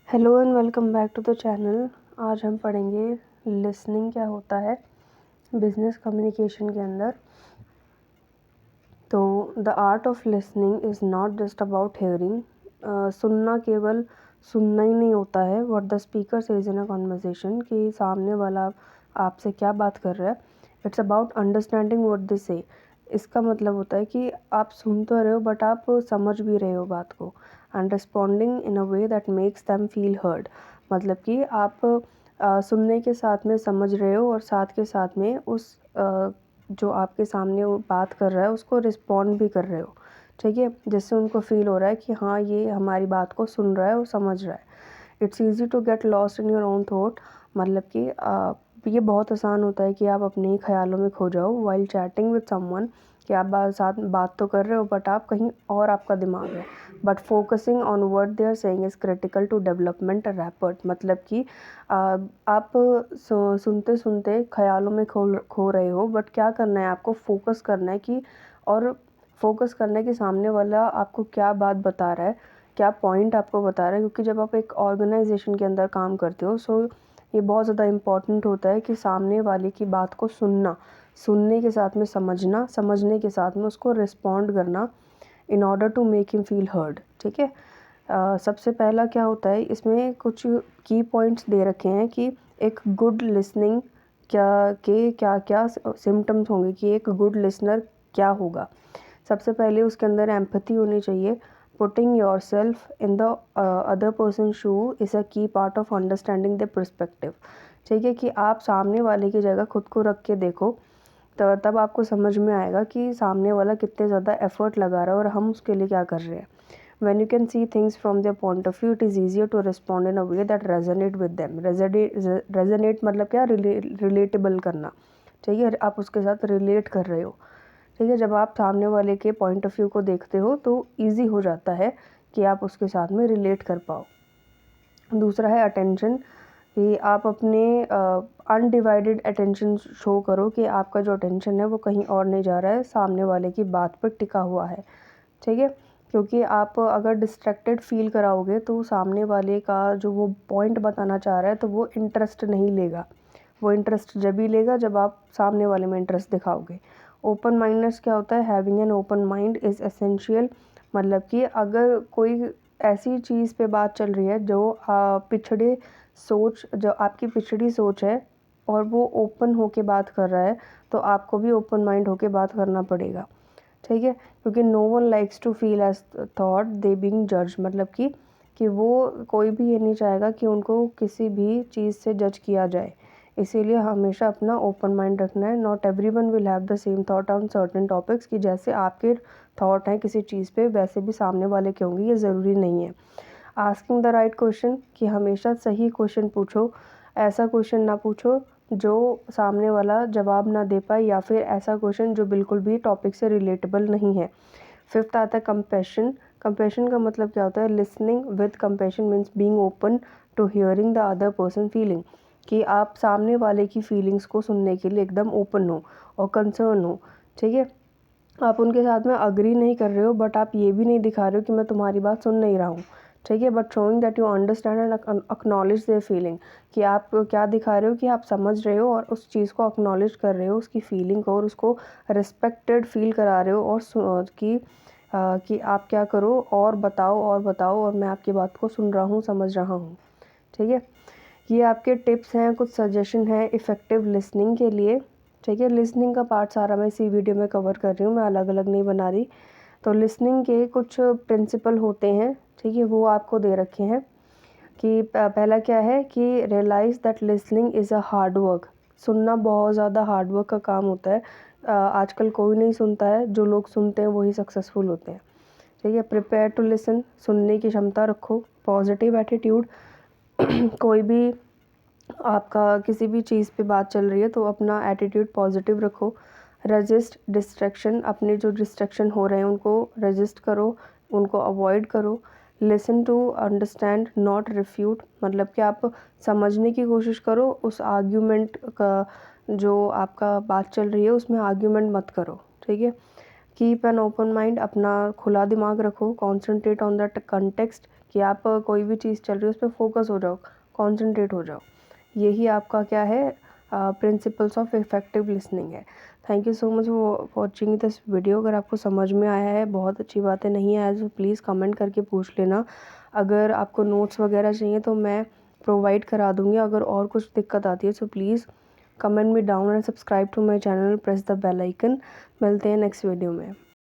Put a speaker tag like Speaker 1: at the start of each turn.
Speaker 1: Hello and welcome back to the channel. आज हम पढ़ेंगे लिसनिंग क्या होता है बिजनेस कम्युनिकेशन के अंदर। तो the art of listening is not just about hearing. सुनना केवल सुनना ही नहीं होता है। What the speaker says in a conversation, कि सामने वाला आपसे क्या बात कर रहा है। It's about understanding what they से। इसका मतलब होता है कि आप सुन तो रहे हो बट आप समझ भी रहे हो बात को। And responding in a way that makes them feel heard. मतलब कि आप सुनने के साथ में समझ रहे हो और साथ के साथ में उस जो आपके सामने वो बात कर रहा है उसको रिस्पॉन्ड भी कर रहे हो। ठीक है, जिससे उनको फील हो रहा है कि हाँ, ये हमारी बात को सुन रहा है और समझ रहा है। It's easy to get lost in your own thought. मतलब कि ये बहुत आसान होता है कि आप अपने ही ख्यालों में खो जाओ वाइल चैटिंग विद समवन, कि आप साथ बात तो कर रहे हो बट आप कहीं और आपका दिमाग है। But focusing on word they are saying is critical to development rapport. मतलब कि आप सुनते सुनते ख्यालों में खो रहे हो, बट क्या करना है आपको, फोकस करना है कि और फोकस करना है कि सामने वाला आपको क्या बात बता रहा है, क्या पॉइंट आपको बता रहा है। क्योंकि जब आप एक ऑर्गेनाइजेशन के अंदर काम करते हो, सो ये बहुत ज़्यादा इम्पॉर्टेंट होता है कि सामने वाले की बात को सुनना, सुनने के साथ में समझना, समझने के साथ में उसको रिस्पॉन्ड करना in order to make him feel heard. ठीक है, सबसे पहला क्या होता है, इसमें कुछ की पॉइंट्स दे रखे हैं कि एक गुड लिसनिंग क्या क्या सिम्टम्स होंगे, कि एक गुड लिसनर क्या होगा। सबसे पहले उसके अंदर एम्पैथी होनी चाहिए। Putting your self in the other person shoe is a की part of understanding the perspective. ठीक है, कि आप सामने वाले की जगह खुद को रख के देखो, तो तब आपको समझ में आएगा कि सामने वाला कितने ज़्यादा एफर्ट लगा रहा है और हम उसके लिए क्या कर रहे हैं। When you can see things from their point of view, it is easier to respond in a way that resonate with them. Resonate मतलब क्या, relatable करना। ठीक है, आप उसके साथ रिलेट कर रहे हो। ठीक है, जब आप सामने वाले के पॉइंट ऑफ व्यू को देखते हो तो ईजी हो जाता है कि आप उसके साथ में रिलेट कर पाओ। दूसरा है अटेंशन, कि आप अपने अनडिवाइडेड अटेंशन शो करो, कि आपका जो अटेंशन है वो कहीं और नहीं जा रहा है, सामने वाले की बात पर टिका हुआ है। ठीक है, क्योंकि आप अगर डिस्ट्रैक्टेड फील कराओगे तो सामने वाले का जो वो पॉइंट बताना चाह रहा है तो वो इंटरेस्ट नहीं लेगा। वो इंटरेस्ट जब ही लेगा जब आप सामने वाले में इंटरेस्ट दिखाओगे। ओपन माइंडनेस क्या होता है, having an open mind is essential. मतलब कि अगर कोई ऐसी चीज़ पे बात चल रही है जो जो आपकी पिछड़ी सोच है और वो ओपन होके बात कर रहा है, तो आपको भी ओपन माइंड होके बात करना पड़ेगा। ठीक है, क्योंकि no one likes to feel as thought they being जज। मतलब कि वो कोई भी ये नहीं चाहेगा कि उनको किसी भी चीज़ से जज किया जाए। इसीलिए हमेशा अपना ओपन माइंड रखना है। Not everyone will have the same thought on certain topics, कि जैसे आपके थॉट हैं किसी चीज़ पे वैसे भी सामने वाले के होंगे, ये ज़रूरी नहीं है। आस्किंग द राइट क्वेश्चन, कि हमेशा सही क्वेश्चन पूछो। ऐसा क्वेश्चन ना पूछो जो सामने वाला जवाब ना दे पाए, या फिर ऐसा क्वेश्चन जो बिल्कुल भी टॉपिक से रिलेटेबल नहीं है। फिफ्थ आता है कंपैशन। कंपैशन का मतलब क्या होता है, listening with compassion means being open to hearing the other person feeling, कि आप सामने वाले की फीलिंग्स को सुनने के लिए एकदम ओपन हो और कंसर्न हो। ठीक है, आप उनके साथ में अग्री नहीं कर रहे हो बट आप ये भी नहीं दिखा रहे हो कि मैं तुम्हारी बात सुन नहीं रहा हूँ। ठीक है, but showing that you understand and acknowledge their feeling, कि आप क्या दिखा रहे हो कि आप समझ रहे हो और उस चीज़ को अक्नॉलेज कर रहे हो, उसकी फीलिंग को, और उसको रिस्पेक्टेड फील करा रहे हो, और कि आप क्या करो और बताओ और मैं आपकी बात को सुन रहा हूँ, समझ रहा हूँ। ठीक है, ये आपके टिप्स हैं, कुछ सजेशन हैं इफ़ेक्टिव लिसनिंग के लिए। ठीक है, लिसनिंग का पार्ट सारा मैं इसी वीडियो में कवर कर रही हूँ, मैं अलग अलग नहीं बना रही। तो लिसनिंग के कुछ प्रिंसिपल होते हैं, ठीक है, वो आपको दे रखे हैं। कि पहला क्या है, कि realise that listening is a hard work. सुनना बहुत ज़्यादा हार्ड वर्क का काम होता है। आजकल कोई नहीं सुनता है, जो लोग सुनते हैं वही सक्सेसफुल होते हैं। ठीक है, प्रिपेयर टू लिसन, सुनने की क्षमता रखो। पॉजिटिव एटीट्यूड, कोई भी आपका किसी भी चीज़ पे बात चल रही है तो अपना एटीट्यूड पॉजिटिव रखो। रजिस्ट डिस्ट्रैक्शन, अपने जो डिस्ट्रैक्शन हो रहे हैं उनको रजिस्ट करो, उनको अवॉइड करो। Listen to understand not refute, मतलब कि आप समझने की कोशिश करो, उस आर्ग्यूमेंट का जो आपका बात चल रही है उसमें आर्ग्यूमेंट मत करो। ठीक है, कीप एन ओपन माइंड, अपना खुला दिमाग रखो। कॉन्सेंट्रेट ऑन दैट कंटेक्स्ट, कि आप कोई भी चीज़ चल रही है उस पर फोकस हो जाओ, कॉन्सेंट्रेट हो जाओ। यही आपका क्या है, प्रिंसिपल्स ऑफ इफ़ेक्टिव लिसनिंग है। Thank you so much for watching this video. अगर आपको समझ में आया है, बहुत अच्छी बात है, नहीं आया तो प्लीज़ कमेंट करके पूछ लेना। अगर आपको नोट्स वगैरह चाहिए तो मैं प्रोवाइड करा दूँगी। अगर और कुछ दिक्कत आती है तो please comment me down and subscribe to my channel, press the bell icon. मिलते हैं नेक्स्ट वीडियो में।